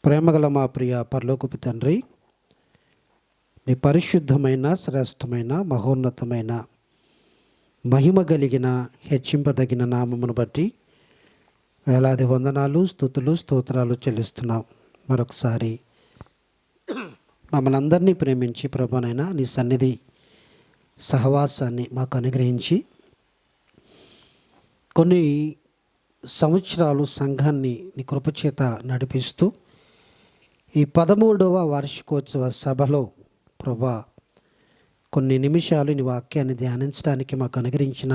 ప్రేమగల మా ప్రియ పరలోకపు తండ్రి, నీ పరిశుద్ధమైన శ్రేష్టమైన మహోన్నతమైన మహిమ కలిగిన హెచ్చింపదగిన నామమును బట్టి వేలాది వందనాలు, స్తుతులు, స్తోత్రాలు చెల్లిస్తున్నాం. మరొకసారి మమ్మల్ని అందరినీ ప్రేమించి ప్రభునైనా నీ సన్నిధి సహవాసాన్ని మాకు అనుగ్రహించి కొన్ని సంవత్సరాలు సంఘాన్ని నీ కృపచేత నడిపిస్తూ ఈ 13వ వార్షికోత్సవ సభలో ప్రభా కొన్ని నిమిషాలు నీ వాక్యాన్ని ధ్యానించడానికి మాకు అనుగ్రహించిన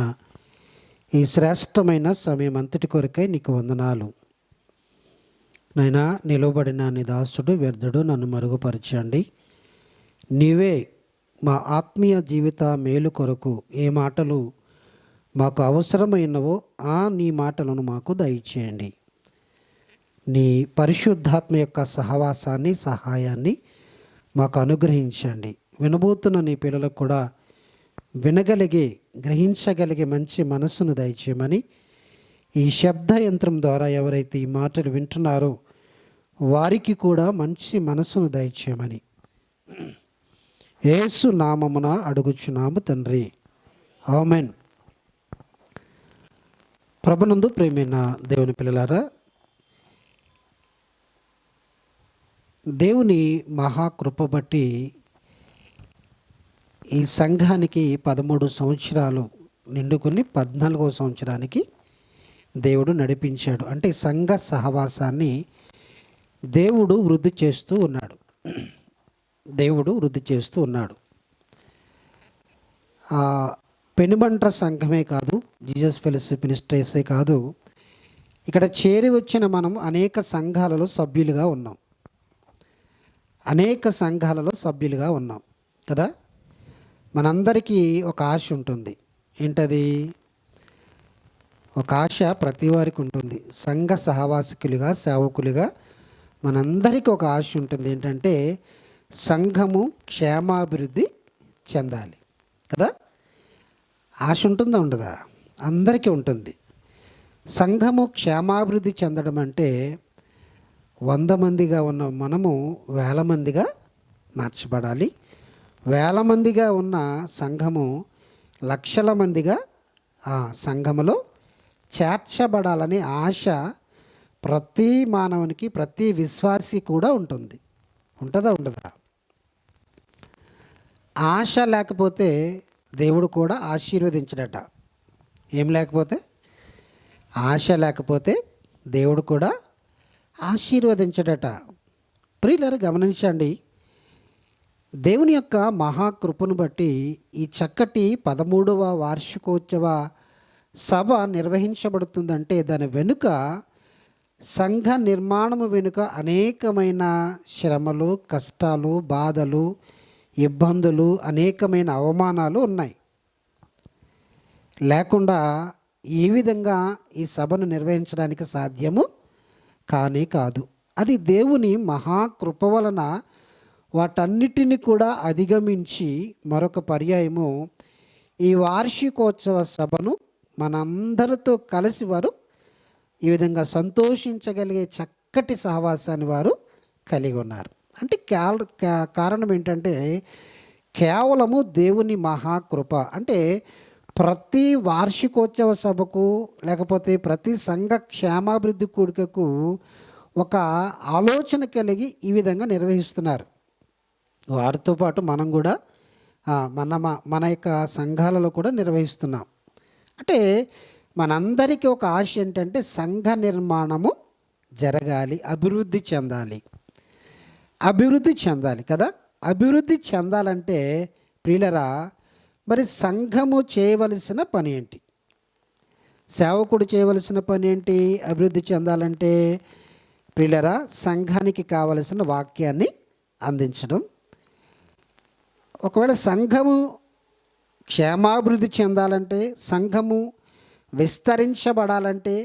ఈ శ్రేష్టమైన సమయం అంతటి కొరకై నీకు వందనాలు. నైనా నిలవబడిన నీ దాసుడు వ్యర్థుడు నన్ను మరుగుపరచండి. నీవే మా ఆత్మీయ జీవిత మేలు కొరకు ఏ మాటలు మాకు అవసరమైనవో నీ మాటలను మాకు దయచేయండి. నీ పరిశుద్ధాత్మ యొక్క సహవాసాన్ని, సహాయాన్ని మాకు అనుగ్రహించండి. వినబోతున్న నీ పిల్లలకు కూడా వినగలిగే, గ్రహించగలిగే మంచి మనస్సును దయచేయమని, ఈ శబ్ద యంత్రం ద్వారా ఎవరైతే ఈ మాటలు వింటున్నారో వారికి కూడా మంచి మనస్సును దయచేయమని యేసు నామమున అడుగుచున్నాము తండ్రి, ఆమేన్. ప్రభునందు ప్రేమైన దేవుని పిల్లలారా, దేవుని మహాకృప బట్టి ఈ సంఘానికి 13 సంవత్సరాలు నిండుకొని 14వ సంవత్సరానికి దేవుడు నడిపించాడు. అంటే సంఘ సహవాసాన్ని దేవుడు వృద్ధి చేస్తూ ఉన్నాడు. పెనుబంట్ర సంఘమే కాదు, జీసస్ ఫెలోషిప్ మినిస్ట్రీసే కాదు, ఇక్కడ చేరి వచ్చిన మనం అనేక సంఘాలలో సభ్యులుగా ఉన్నాం కదా. మనందరికీ ఒక ఆశ ఉంటుంది. ఏంటది? ఒక ఆశ ప్రతి వారికి ఉంటుంది. సంఘ సహవాసికులుగా, సేవకులుగా మనందరికీ ఒక ఆశ ఉంటుంది. ఏంటంటే సంఘము క్షేమాభివృద్ధి చెందాలి కదా. ఆశ ఉంటుందా, ఉండదా? అందరికీ ఉంటుంది. సంఘము క్షేమాభివృద్ధి చెందడం అంటే 100 మందిగా ఉన్న మనము 1000 మందిగా మార్చబడాలి. 1000 మందిగా ఉన్న సంఘము లక్షల మందిగా సంఘములో చేర్చబడాలనే ఆశ ప్రతి మానవునికి, ప్రతి విశ్వాసి కూడా ఉంటుంది. ఉంటుందా, ఉండదా? ఆశ లేకపోతే దేవుడు కూడా ఆశీర్వదించడట. ఏం లేకపోతే? ఆశ లేకపోతే దేవుడు కూడా ఆశీర్వదించడట. ప్రియులారా, గమనించండి. దేవుని యొక్క మహాకృపను బట్టి ఈ చక్కటి 13వ వార్షికోత్సవ సభ నిర్వహించబడుతుందంటే దాని వెనుక, సంఘ నిర్మాణము వెనుక అనేకమైన శ్రమలు, కష్టాలు, బాధలు, ఇబ్బందులు, అనేకమైన అవమానాలు ఉన్నాయి. లేకుండా ఈ విధంగా ఈ సభను నిర్వహించడానికి సాధ్యము కానే కాదు. అది దేవుని మహాకృప వలన వాటన్నిటిని కూడా అధిగమించి మరొక పర్యాయము ఈ వార్షికోత్సవ సభను మనందరితో కలిసి వారు ఈ విధంగా సంతోషించగలిగే చక్కటి సహవాసాన్ని వారు కలిగి ఉన్నారు. అంటే కారణం ఏంటంటే కేవలము దేవుని మహాకృప. అంటే ప్రతి వార్షికోత్సవ సభకు, లేకపోతే ప్రతి సంఘ క్షేమాభివృద్ధి కూడికకు ఒక ఆలోచన కలిగి ఈ విధంగా నిర్వహిస్తున్నారు. వారితో పాటు మనం కూడా మన యొక్క సంఘాలలో కూడా నిర్వహిస్తున్నాం. అంటే మనందరికీ ఒక ఆశ ఏంటంటే సంఘ నిర్మాణము జరగాలి, అభివృద్ధి చెందాలి కదా. అభివృద్ధి చెందాలంటే ప్రియులరా, మరి సంఘము చేయవలసిన పని ఏంటి? సేవకుడు చేయవలసిన పని ఏంటి? అభివృద్ధి చెందాలంటే ప్రియులరా, సంఘానికి కావలసిన వాక్యాన్ని అందించడం. ఒకవేళ సంఘము క్షేమాభివృద్ధి చెందాలంటే, సంఘము విస్తరించబడాలంటే,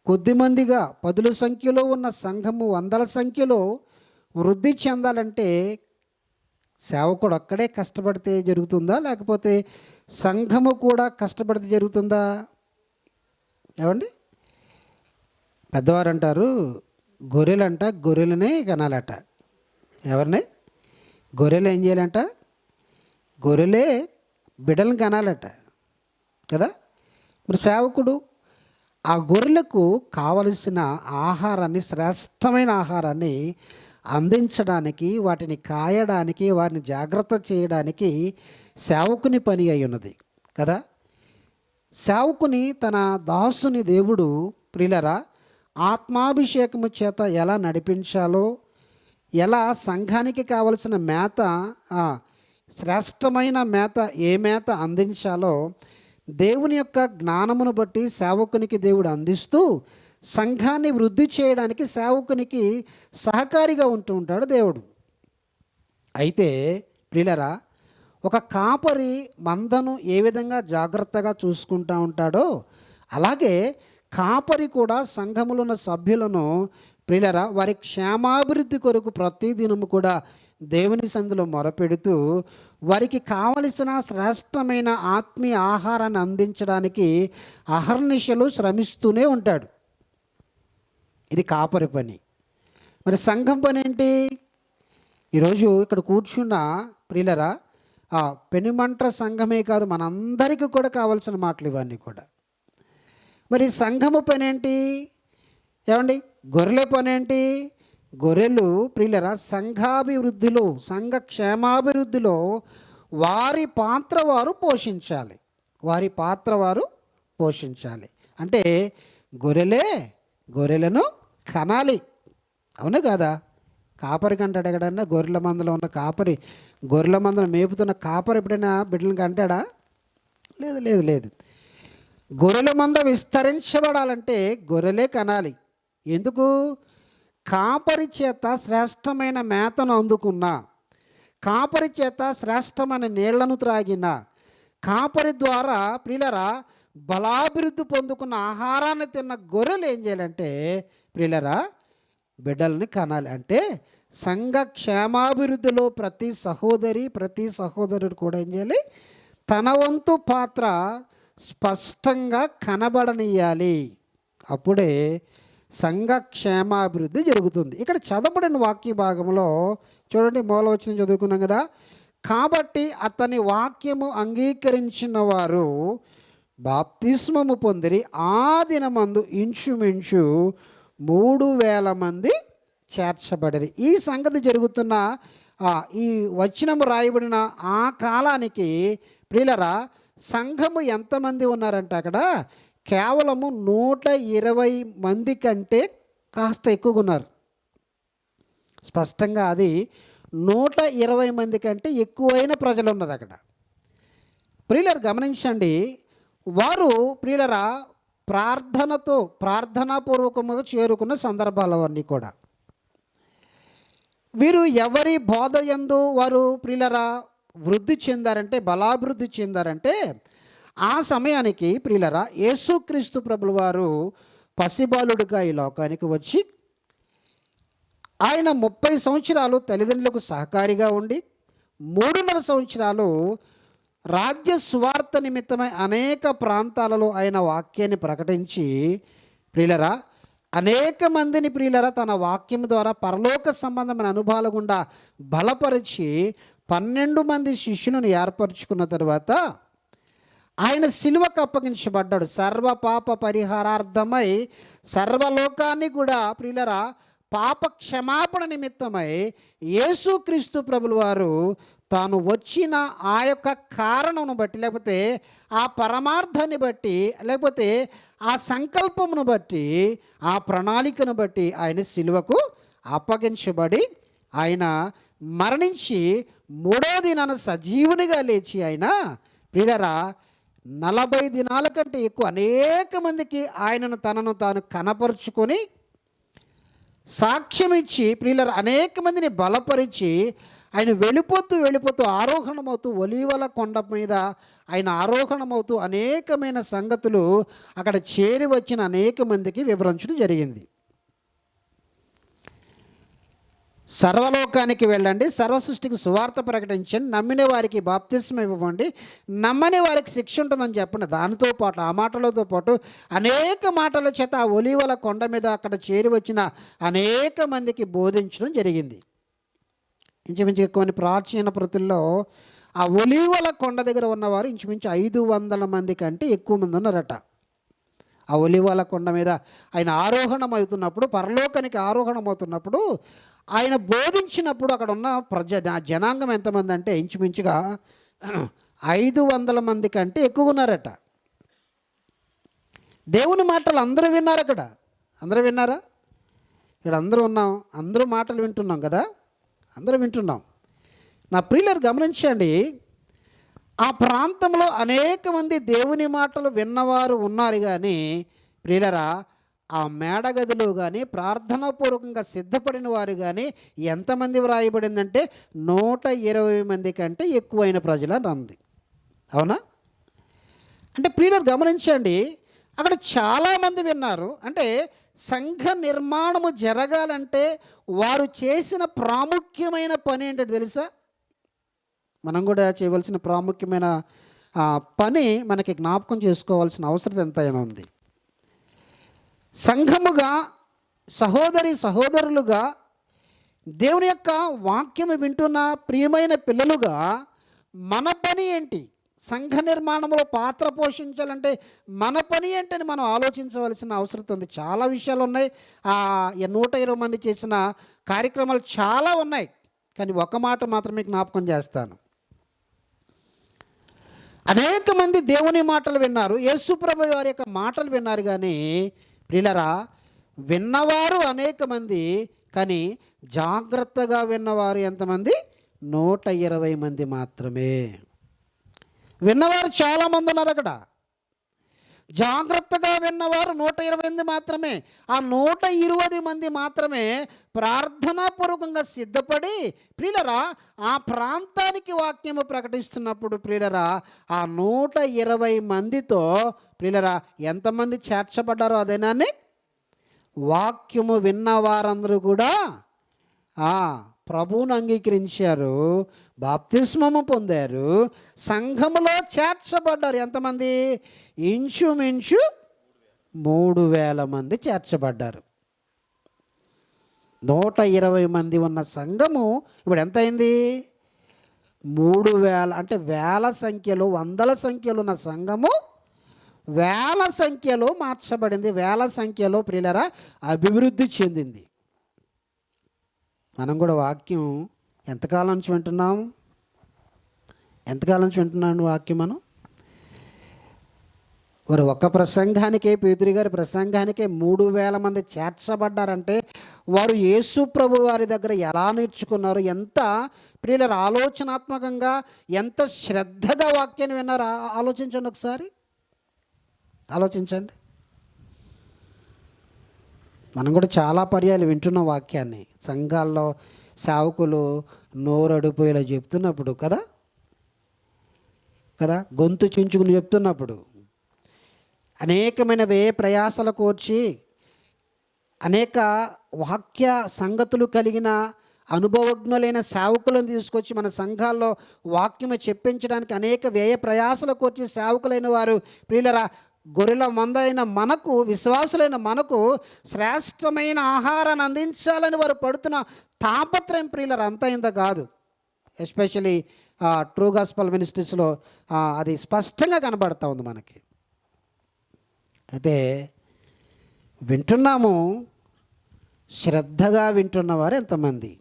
కొద్దిమందిగా 10ల సంఖ్యలో ఉన్న సంఘము 100ల సంఖ్యలో వృద్ధి చెందాలంటే సేవకుడు ఒక్కడే కష్టపడితే జరుగుతుందా, లేకపోతే సంఘము కూడా కష్టపడితే జరుగుతుందా? ఏమండి? పెద్దవారు అంటారు, గొర్రెలంట గొర్రెలనే కనాలట. ఎవరిని? గొర్రెలు ఏం చేయాలంట? గొర్రెలే బిడ్డలను కనాలట కదా. మరి సేవకుడు ఆ గొర్రెలకు కావలసిన ఆహారాన్ని, శ్రేష్టమైన ఆహారాన్ని అందించడానికి, వాటిని కాయడానికి, వారిని జాగ్రత్త చేయడానికి సేవకుని పని అయి ఉన్నది కదా. సేవకుని తన దాసుని దేవుడు ప్రియులరా ఆత్మాభిషేకము చేత ఎలా నడిపించాలో, ఎలా సంఘానికి కావలసిన మేత, శ్రేష్టమైన మేత, ఏ మేత అందించాలో దేవుని యొక్క జ్ఞానమును బట్టి సేవకునికి దేవుడు అందిస్తూ సంఘాన్ని వృద్ధి చేయడానికి సేవకునికి సహకారిగా ఉంటూ ఉంటాడు దేవుడు. అయితే ప్రియులరా ఒక కాపరి మందను ఏ విధంగా జాగ్రత్తగా చూసుకుంటూ ఉంటాడో అలాగే కాపరి కూడా సంఘములో ఉన్న సభ్యులను ప్రియులరా వారి క్షేమాభివృద్ధి కొరకు ప్రతిదినము కూడా దేవుని సందులో మొరపెడుతూ వారికి కావలసిన శ్రేష్టమైన ఆత్మీయ ఆహారాన్ని అందించడానికి అహర్నిశలు శ్రమిస్తూనే ఉంటాడు. ఇది కాపరి పని. మరి సంఘం పని ఏంటి? ఈరోజు ఇక్కడ కూర్చున్న ప్రియులరా పెనుమంట్ర సంఘమే కాదు, మనందరికీ కూడా కావాల్సిన మాటలు ఇవన్నీ కూడా. మరి సంఘము పని ఏంటి? ఏమండి, గొర్రెల పని ఏంటి? గొర్రెలు ప్రియులరా సంఘాభివృద్ధిలో, సంఘ క్షేమాభివృద్ధిలో వారి పాత్ర వారు పోషించాలి. వారి పాత్ర వారు పోషించాలి అంటే గొర్రెలను కనాలి. అవును కదా. కాపరి కంటాడు ఎక్కడన్నా? గొర్రెల మందలో ఉన్న కాపరి, గొర్రెల మందను మేపుతున్న కాపరి ఎప్పుడైనా బిడ్డలను కంటాడా? లేదు లేదు లేదు. గొర్రెల మంద విస్తరించబడాలంటే గొర్రెలే కనాలి. ఎందుకు? కాపరి చేత శ్రేష్టమైన మేతను అందుకున్న, కాపరి చేత శ్రేష్టమైన నీళ్లను త్రాగిన, కాపరి ద్వారా ప్రియులరా బలాభివృద్ధి పొందుకున్న ఆహారాన్ని తిన్న గొర్రెలు ఏం చేయాలంటే ప్రియులరా బిడ్డలని కనాలి. అంటే సంఘ క్షేమాభివృద్ధిలో ప్రతి సహోదరి, ప్రతి సహోదరుడు కూడా ఏం చేయాలి? తన వంతు పాత్ర స్పష్టంగా కనబడనియాలి. అప్పుడే సంఘ క్షేమాభివృద్ధి జరుగుతుంది. ఇక్కడ చదవబడిన వాక్య భాగంలో చూడండి, మూలవచనం చదువుకున్నాం కదా. కాబట్టి అతని వాక్యము అంగీకరించిన వారు బాప్తిస్మము పొందిరి. ఆ దినమందు ఇంచుమించు 3,000 మంది చేర్చబడిరి. ఈ సంగతి జరుగుతున్న ఈ వచనము రాయబడిన ఆ కాలానికి ప్రియులరా సంఘము ఎంతమంది ఉన్నారంటే అక్కడ కేవలము 120 మంది కంటే కాస్త ఎక్కువగా ఉన్నారు. స్పష్టంగా అది 120 మంది కంటే ఎక్కువైన ప్రజలు ఉన్నారు అక్కడ. ప్రియులరు గమనించండి, వారు ప్రియులరా ప్రార్థనాపూర్వకంగా చేరుకున్న సందర్భాలు అవన్నీ కూడా. వీరు ఎవరి బోధ యందు వారు ప్రియులరా వృద్ధి చెందారంటే, బలాభివృద్ధి చెందారంటే ఆ సమయానికి ప్రియులరా యేసుక్రీస్తు ప్రభుల వారు పసిబాలుడిగా ఈ లోకానికి వచ్చి ఆయన 30 సంవత్సరాలు తల్లిదండ్రులకు సహకారిగా ఉండి 3.5 సంవత్సరాలు రాజ్య సువార్త నిమిత్తమై అనేక ప్రాంతాలలో ఆయన వాక్యాన్ని ప్రకటించి ప్రియులరా అనేక మందిని ప్రియులరా తన వాక్యం ద్వారా పరలోక సంబంధమైన అనుభవాల గుండా బలపరిచి 12 మంది శిష్యులను ఏర్పరచుకున్న తర్వాత ఆయన సిలువకు అప్పగించబడ్డాడు. సర్వ పాప పరిహారార్థమై సర్వలోకాన్ని కూడా ప్రియులరా పాప క్షమాపణ నిమిత్తమై యేసుక్రీస్తు ప్రభుల వారు తాను వచ్చిన ఆ యొక్క కారణమును బట్టి, లేకపోతే ఆ పరమార్థాన్ని బట్టి, లేకపోతే ఆ సంకల్పమును బట్టి, ఆ ప్రణాళికను బట్టి ఆయన సిలువకు అప్పగించబడి ఆయన మరణించి 3వ దినాన సజీవునిగా లేచి ఆయన ప్రియులరా 40 దినాల కంటే ఎక్కువ అనేక మందికి ఆయనను తనను తాను కనపరుచుకొని సాక్ష్యం ఇచ్చి ప్రియులరా అనేక మందిని బలపరిచి ఆయన వెళ్ళిపోతూ ఆరోహణమవుతూ ఒలీవల కొండ మీద ఆయన ఆరోహణమవుతూ అనేకమైన సంగతులు అక్కడ చేరి వచ్చిన అనేక మందికి వివరించడం జరిగింది. సర్వలోకానికి వెళ్ళండి, సర్వ సృష్టికి సువార్త ప్రకటించండి, నమ్మిన వారికి బాప్తిస్మం ఇవ్వండి, నమ్మని వారికి శిక్ష ఉంటుందని చెప్పండి. దానితో పాటు ఆ మాటలతో పాటు అనేక మాటల చేత ఆ ఒలీవల కొండ మీద అక్కడ చేరి వచ్చిన అనేక మందికి బోధించడం జరిగింది. ఇంచుమించు కొన్ని ప్రాచీన ప్రతుల్లో ఆ ఒలీవల కొండ దగ్గర ఉన్నవారు ఇంచుమించు 500 మంది కంటే ఎక్కువ మంది ఉన్నారట. ఆ ఒలీవల కొండ మీద ఆయన ఆరోహణం అవుతున్నప్పుడు, పరలోకానికి ఆరోహణం అవుతున్నప్పుడు ఆయన బోధించినప్పుడు అక్కడ ఉన్న జనాంగం ఎంతమంది అంటే ఇంచుమించుగా 500 మంది కంటే ఎక్కువ ఉన్నారట. దేవుని మాటలు అందరూ విన్నారు అక్కడ. అందరూ విన్నారా? ఇక్కడ అందరూ ఉన్నాం, అందరూ మాటలు వింటున్నాం కదా, అందరూ వింటున్నాం. నా ప్రియులారు గమనించండి, ఆ ప్రాంతంలో అనేక మంది దేవుని మాటలు విన్నవారు ఉన్నారు. కానీ ప్రియులరా, ఆ మేడగదిలో కానీ ప్రార్థనాపూర్వకంగా సిద్ధపడిన వారు కానీ ఎంతమంది వ్రాయబడిందంటే 120 మంది కంటే ఎక్కువైన ప్రజలని అంది. అవునా? అంటే ప్రియులారు గమనించండి, అక్కడ చాలామంది విన్నారు. అంటే సంఘ నిర్మాణము జరగాలంటే వారు చేసిన ప్రాముఖ్యమైన పని ఏంటంటే తెలుసా? మనం కూడా చేయవలసిన ప్రాముఖ్యమైన పని మనకి జ్ఞాపకం చేసుకోవాల్సిన అవసరం ఎంతైనా ఉంది. సంఘముగా, సహోదరి సహోదరులుగా, దేవుని యొక్క వాక్యము వింటున్న ప్రియమైన పిల్లలుగా మన పని ఏంటి? సంఘ నిర్మాణంలో పాత్ర పోషించాలంటే మన పని ఏంటని మనం ఆలోచించవలసిన అవసరం ఉంది. చాలా విషయాలు ఉన్నాయి. 120 మంది చేసిన కార్యక్రమాలు చాలా ఉన్నాయి. కానీ ఒక మాట మాత్రమే జ్ఞాపకం చేస్తాను. అనేక మంది దేవుని మాటలు విన్నారు, యేసుప్రభు వారి యొక్క మాటలు విన్నారు. కానీ ప్రియులరా, విన్నవారు అనేక మంది, కానీ జాగ్రత్తగా విన్నవారు ఎంతమంది? 120 మంది మాత్రమే. విన్నవారు చాలామంది ఉన్నారు అక్కడ. జాగ్రత్తగా విన్నవారు 120 మాత్రమే. ఆ 120 మంది మాత్రమే ప్రార్థనాపూర్వకంగా సిద్ధపడి ప్రియులరా ఆ ప్రాంతానికి వాక్యము ప్రకటిస్తున్నప్పుడు ప్రియులరా ఆ 120 మందితో ప్రియులరా ఎంతమంది చేర్చబడ్డారో అదేనాన్ని వాక్యము విన్న వారందరూ కూడా ప్రభువును అంగీకరించారు, బాప్తిస్మము పొందారు, సంఘములో చేర్చబడ్డారు. ఎంతమంది? ఇంచుమించు 3000 మంది చేర్చబడ్డారు. 120 మంది ఉన్న సంఘము ఇప్పుడు ఎంత అయింది? 3000. అంటే వేల సంఖ్యలో, వందల సంఖ్యలో ఉన్న సంఘము వేల సంఖ్యలో మార్చబడింది, వేల సంఖ్యలో ప్రియులరా అభివృద్ధి చెందింది. మనం కూడా వాక్యం ఎంతకాలం నుంచి వింటున్నాం? ఎంతకాలం నుంచి వింటున్నాను వాక్యం మనం? వారు ఒక్క ప్రసంగానికే, పేతురు గారి ప్రసంగానికే 3000 మంది చేర్చబడ్డారంటే వారు యేసు ప్రభు వారి దగ్గర ఎలా నేర్చుకున్నారు, ఎంత ప్రియుల ఆలోచనాత్మకంగా, ఎంత శ్రద్ధగా వాక్యాన్ని విన్నారో ఆలోచించండి. ఒకసారి ఆలోచించండి. మనం కూడా చాలా పర్యాలు వింటున్న వాక్యాన్ని సంఘాల్లో సేవకులు నోరడిపోయేలా చెప్తున్నప్పుడు కదా గొంతు చించుకుని చెప్తున్నప్పుడు, అనేకమైన ప్రయాసలు కోర్చి అనేక వాక్య సంగతులు కలిగిన అనుభవజ్ఞులైన సేవకులను తీసుకొచ్చి మన సంఘాల్లో వాక్యము చెప్పించడానికి అనేక ప్రయాసలు కోర్చి సేవకులైన వారు ప్రియులరా గొర్రెల మందైన మనకు, విశ్వాసులైన మనకు శ్రేష్టమైన ఆహారాన్ని అందించాలని వారు పడుతున్న తాపత్రయం ప్రియులరా అంతా ఇంత కాదు. ఎస్పెషలీ ట్రూ గాస్పల్ మినిస్ట్రీస్లో అది స్పష్టంగా కనబడుతూ ఉంది మనకి. అయితే వింటున్నాము, శ్రద్ధగా వింటున్నవారు ఎంతమంది?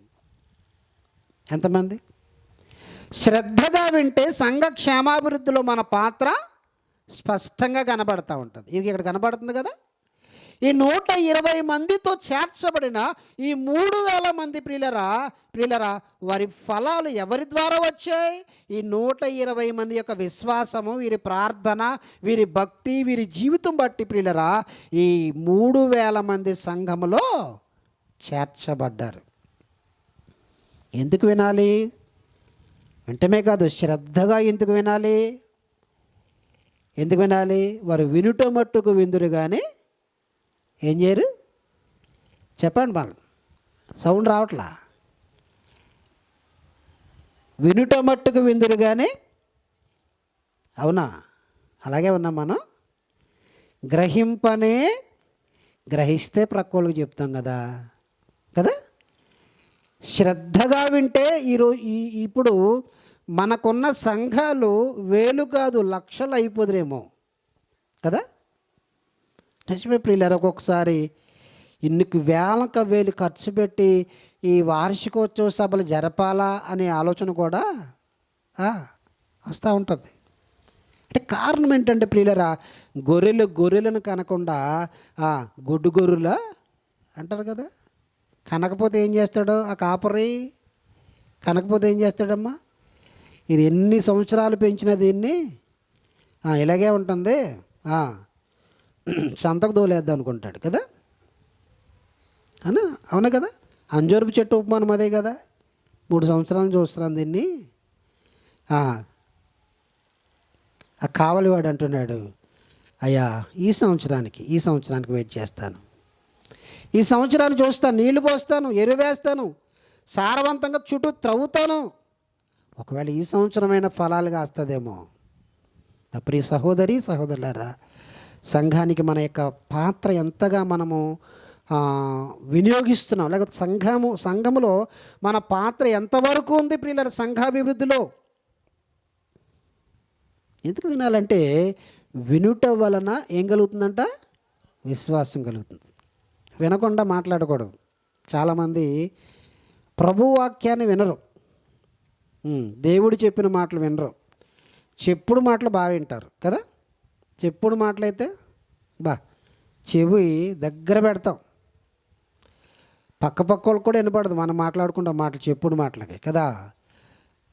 ఎంతమంది శ్రద్ధగా వింటే సంఘ క్షేమాభివృద్ధిలో మన పాత్ర స్పష్టంగా కనబడుతూ ఉంటుంది. ఇది ఇక్కడ కనబడుతుంది కదా. ఈ 120 మందితో చేర్చబడిన ఈ 3000 మంది ప్రియులరా వారి ఫలాలు ఎవరి ద్వారా వచ్చాయి? ఈ 120 మంది యొక్క విశ్వాసము, వీరి ప్రార్థన, వీరి భక్తి, వీరి జీవితం బట్టి ప్రియులరా ఈ 3000 మంది సంఘములో చేర్చబడ్డారు. ఎందుకు వినాలి? వింటమే కాదు, శ్రద్ధగా ఎందుకు వినాలి? ఎందుకు వినాలి? వారు వినుట మట్టుకు విందురు కానీ ఏం చేయరు? చెప్పండి, మనం సౌండ్ రావట్లా. వినుట మట్టుకు విందురు కానీ, అవునా? అలాగే ఉన్నాం మనం. గ్రహింపనే గ్రహిస్తే ప్రక్కోళ్ళకి చెప్తాం కదా కదా. శ్రద్ధగా వింటే ఇప్పుడు మనకున్న సంఘాలు వేలు కాదు లక్షలు అయిపోదురేమో కదా. నిజమే ప్రియులారా, ఒక్కొక్కసారి ఇన్నికి వేలకు వేలు ఖర్చు పెట్టి ఈ వార్షికోత్సవ సభలు జరపాలా అనే ఆలోచన కూడా వస్తూ ఉంటుంది. అంటే కారణం ఏంటంటే ప్రియులారా, గొర్రెలను కనకుండా గొడ్డు గొర్రెల అంటారు కదా. కనకపోతే ఏం చేస్తాడు ఆ కాపరి? కనకపోతే ఏం చేస్తాడమ్మా? ఇది ఎన్ని సంవత్సరాలు పెంచిన దీన్ని ఇలాగే ఉంటుంది, సంతకు దోలేద్దాం అనుకుంటాడు కదా. అవునా కదా. అంజూరపు చెట్టు ఉపమానం అదే కదా. 3 సంవత్సరాలు చూస్తున్నాను దీన్ని. ఆ కావలివాడు అంటున్నాడు, అయ్యా ఈ సంవత్సరానికి వెయిట్ చేస్తాను, ఈ సంవత్సరాన్ని చూస్తాను, నీళ్లు పోస్తాను, ఎరువేస్తాను, సారవంతంగా చుట్టూ త్రవ్వుతాను, ఒకవేళ ఈ సంవత్సరమైన ఫలాలుగా వస్తుందేమో. ప్రియ సహోదరి సహోదరులారా, సంఘానికి మన యొక్క పాత్ర ఎంతగా మనము వినియోగిస్తున్నాం, లేకపోతే సంఘములో మన పాత్ర ఎంతవరకు ఉంది ప్రియులారా సంఘాభివృద్ధిలో? ఎందుకు వినాలంటే వినుట వలన ఏం కలుగుతుందంట? విశ్వాసం కలుగుతుంది. వినకుండా మాట్లాడకూడదు. చాలామంది ప్రభువాక్యాన్ని వినరు, దేవుడు చెప్పిన మాటలు వినరు. చెప్పుడు మాటలు బాగా వింటారు కదా. చెప్పుడు మాటలైతే చెవి దగ్గర పెడతాం, పక్క వాళ్ళు కూడా వినపడదు మనం మాట్లాడుకుంటాం మాటలు, చెప్పుడు మాటలకి కదా.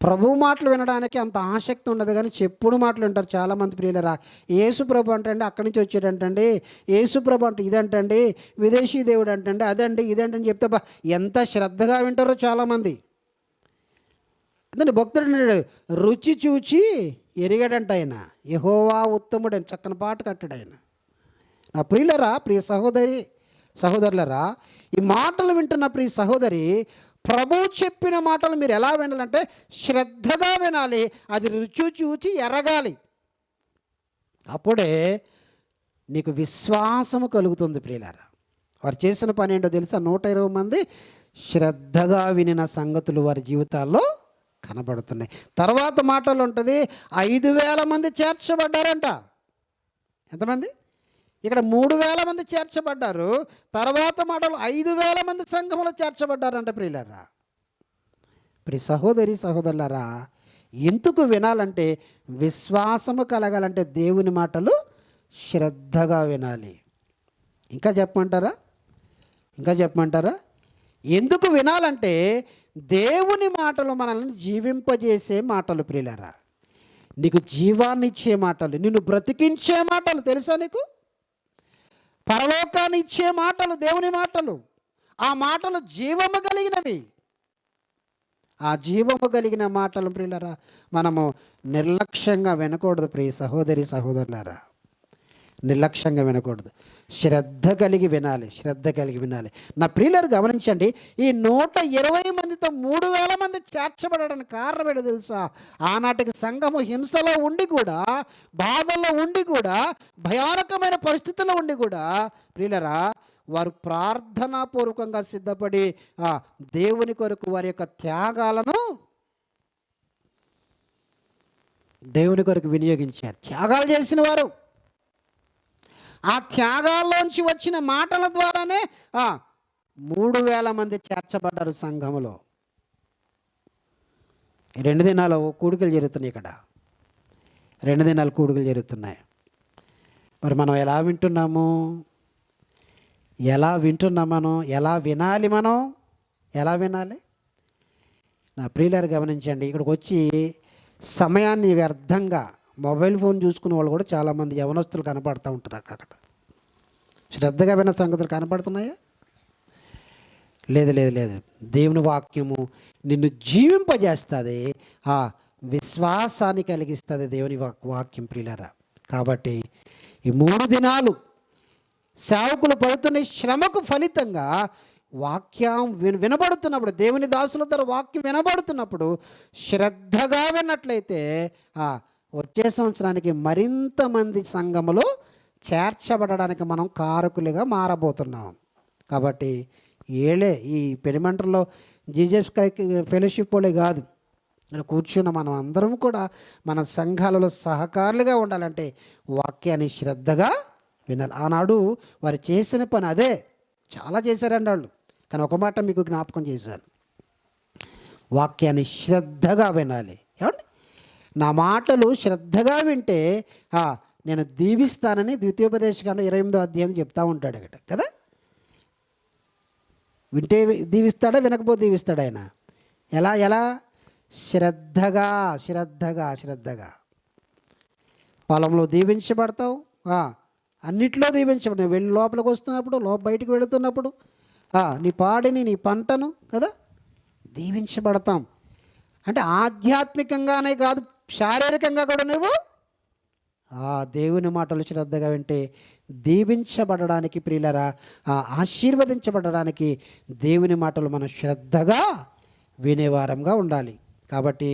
ప్రభు మాటలు వినడానికి అంత ఆసక్తి ఉండదు, కానీ చెప్పుడు మాటలు వింటారు చాలామంది ప్రియులరా. యేసు ప్రభు అంటే అక్కడి నుంచి వచ్చాడంటండి, యేసు ప్రభు అంటే ఇదంటండి, విదేశీ దేవుడు అంటండి, అదండి ఇదంటని చెప్తే ఎంత శ్రద్ధగా వింటారో చాలామంది. అదే భక్తుడు అన్నాడు, రుచి చూచి ఎరిగాడంట ఆయన, యెహోవా ఉత్తముడు అని చక్కని పాట కట్టాడు ఆయన. నా ప్రియులరా, ప్రియ సహోదరులరా, ఈ మాటలు వింటున్న ప్రియ సహోదరి, ప్రభు చెప్పిన మాటలు మీరు ఎలా వినాలంటే శ్రద్ధగా వినాలి, అది రుచి చూచి ఎరగాలి. అప్పుడే నీకు విశ్వాసము కలుగుతుంది ప్రియులారా. వారు చేసిన పని ఏంటో తెలుసా? 120 మంది శ్రద్ధగా వినిన సంగతులు వారి జీవితాల్లో కనబడుతున్నాయి. తర్వాత మాటలు ఉంటుంది, 5,000 మంది చేర్చబడ్డారంట. ఎంతమంది? ఇక్కడ 3,000 మంది చేర్చబడ్డారు. తర్వాత మాటలు 5,000 మంది సంఘంలో చేర్చబడ్డారంట ప్రియులారా. ప్రియ సహోదరులారా, ఎందుకు వినాలంటే విశ్వాసము కలగాలంటే దేవుని మాటలు శ్రద్ధగా వినాలి. ఇంకా చెప్పమంటారా? ఎందుకు వినాలంటే దేవుని మాటలు మనల్ని జీవింపజేసే మాటలు ప్రియులారా. నీకు జీవాన్ని ఇచ్చే మాటలు, నిన్ను బ్రతికించే మాటలు తెలుసా నీకు? పరలోకాన్ని ఇచ్చే మాటలు దేవుని మాటలు. ఆ మాటలు జీవము కలిగినవి. ఆ జీవము కలిగిన మాటలు ప్రియులారా మనము నిర్లక్ష్యంగా వినకూడదు. ప్రియ సహోదరులారా, నిర్లక్ష్యంగా వినకూడదు, శ్రద్ధ కలిగి వినాలి. నా ప్రియులారు గమనించండి, ఈ 120 మందితో 3,000 మంది చేర్చబడడానికి కారణం ఏంటో తెలుసా? ఆనాటికి సంఘము హింసలో ఉండి కూడా, బాధల్లో ఉండి కూడా, భయానకమైన పరిస్థితుల్లో ఉండి కూడా ప్రియులారా వారు ప్రార్థనాపూర్వకంగా సిద్ధపడి దేవుని కొరకు వారి యొక్క త్యాగాలను దేవుని కొరకు వినియోగించారు. త్యాగాలు చేసిన వారు, ఆ త్యాగాల్లోంచి వచ్చిన మాటల ద్వారానే 3,000 మంది చేర్చబడ్డారు సంఘములో. 2 దినాలు కూడికలు జరుగుతున్నాయి. ఇక్కడ 2 దినాలు కూడికలు జరుగుతున్నాయి. మరి మనం ఎలా వింటున్నాము? ఎలా వినాలి? నా ప్రియులారు గమనించండి, ఇక్కడికి వచ్చి సమయాన్ని వ్యర్థంగా మొబైల్ ఫోన్ చూసుకునే వాళ్ళు కూడా చాలామంది యవనస్తులు కనపడుతూ ఉంటారు. అక్కడ శ్రద్ధగా విన్న సంగతులు కనపడుతున్నాయా? లేదు. దేవుని వాక్యము నిన్ను జీవింపజేస్తుంది, విశ్వాసాన్ని కలిగిస్తుంది దేవుని వాక్యం ప్రియులారా. కాబట్టి ఈ 3 దినాలు సేవకులు పడుతున్న శ్రమకు ఫలితంగా వాక్యం వినబడుతున్నప్పుడు, దేవుని దాసుల ద్వారా వాక్యం వినబడుతున్నప్పుడు శ్రద్ధగా విన్నట్లయితే వచ్చే సంవత్సరానికి మరింత మంది సంఘములో చేర్చబడడానికి మనం కారకులుగా మారబోతున్నాం. కాబట్టి ఈ పెనుమంటలో జీసస్ ఫెలోషిప్ వాళ్ళే కాదు, ఇక్కడ కూర్చున్న మనం అందరం కూడా మన సంఘాలలో సహకారులుగా ఉండాలంటే వాక్యాన్ని శ్రద్ధగా వినాలి. ఆనాడు వారు చేసిన పని అదే, చాలా చేశారండి వాళ్ళు. కానీ ఒక మాట మీకు జ్ఞాపకం చేశాను, వాక్యాన్ని శ్రద్ధగా వినాలి. ఏమండి, నా మాటలు శ్రద్ధగా వింటే నేను దీవిస్తానని ద్వితీయోపదేశకాండం 28వ అధ్యాయం చెప్తా ఉంటాడు అక్కడ కదా. వింటే దీవిస్తాడా, వినకపోతే దీవిస్తాడు ఆయన. ఎలా శ్రద్ధగా శ్రద్ధగా శ్రద్ధగా. పొలంలో దీవించబడతావు, అన్నిట్లో దీవించబడి వెళ్ళి లోపలికి వస్తున్నప్పుడు, బయటికి వెళుతున్నప్పుడు నీ పాడిని, నీ పంటను కదా దీవించబడతాం. అంటే ఆధ్యాత్మికంగానే కాదు, శారీరకంగా కూడా నువ్వు దేవుని మాటలు శ్రద్ధగా వింటే దీవించబడడానికి, ప్రియులరా ఆశీర్వదించబడడానికి దేవుని మాటలు మనం శ్రద్ధగా వినేవారంగా ఉండాలి. కాబట్టి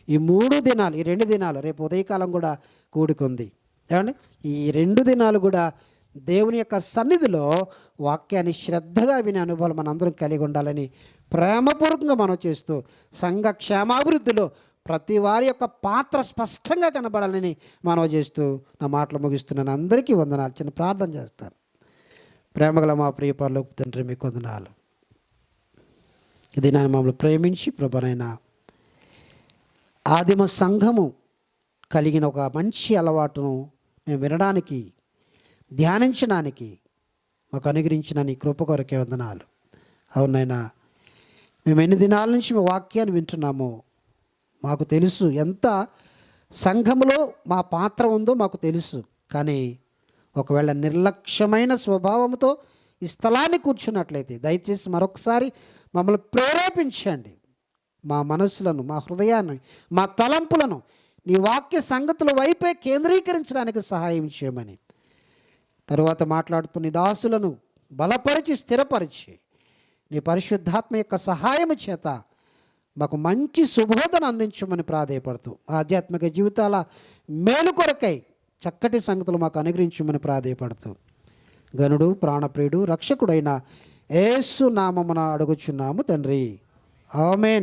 ఈ 3 దినాలు, ఈ 2 దినాలు, రేపు ఉదయకాలం కూడా కూడుకుంది ఏమండి, ఈ 2 దినాలు కూడా దేవుని యొక్క సన్నిధిలో వాక్యాన్ని శ్రద్ధగా వినే అనుభవాలు మనందరం కలిగి ఉండాలని ప్రేమపూర్వకంగా మనం చేస్తూ, సంఘ క్షేమాభివృద్ధిలో ప్రతి వారి యొక్క పాత్ర స్పష్టంగా కనబడాలని మనం చేస్తూ నా మాటలు ముగిస్తున్నాను. అందరికీ వందనాలు. చిన్న ప్రార్థన చేస్తాను. ప్రేమగల మా ప్రియ పరలోక తండ్రి, మీకు వందనాలు. ఇది నేను మమ్మల్ని ప్రేమించి ప్రభువైన ఆదిమ సంఘము కలిగిన ఒక మంచి అలవాటును మేము వినడానికి, ధ్యానించడానికి మాకు అనుగ్రహించిన నీ కృప కొరకే వందనాలు. అవునైనా మేము ఎన్ని దినాల నుంచి మీ వాక్యాన్ని వింటున్నామో మాకు తెలుసు, ఎంత సంఘములో మా పాత్ర ఉందో మాకు తెలుసు. కానీ ఒకవేళ నిర్లక్ష్యమైన స్వభావంతో ఈ స్థలాన్ని కూర్చున్నట్లయితే దయచేసి మరొకసారి మమ్మల్ని ప్రేరేపించండి. మా మనస్సులను, మా హృదయాన్ని, మా తలంపులను నీ వాక్య సంగతుల వైపే కేంద్రీకరించడానికి సహాయం చేయమని, తరువాత మాట్లాడుతున్న దాసులను బలపరిచి స్థిరపరిచి నీ పరిశుద్ధాత్మ యొక్క సహాయము చేత మాకు మంచి శుభోదన అందించమని ప్రాధేయపడుతూ, ఆధ్యాత్మిక జీవితాల మేలు కొరకై చక్కటి సంగతులు మాకు అనుగ్రహించమని ప్రాధేయపడుతూ, గనుడు ప్రాణప్రియుడు రక్షకుడైన యేసు నామమున అడుగుచున్నాము తండ్రి. ఆమేన్.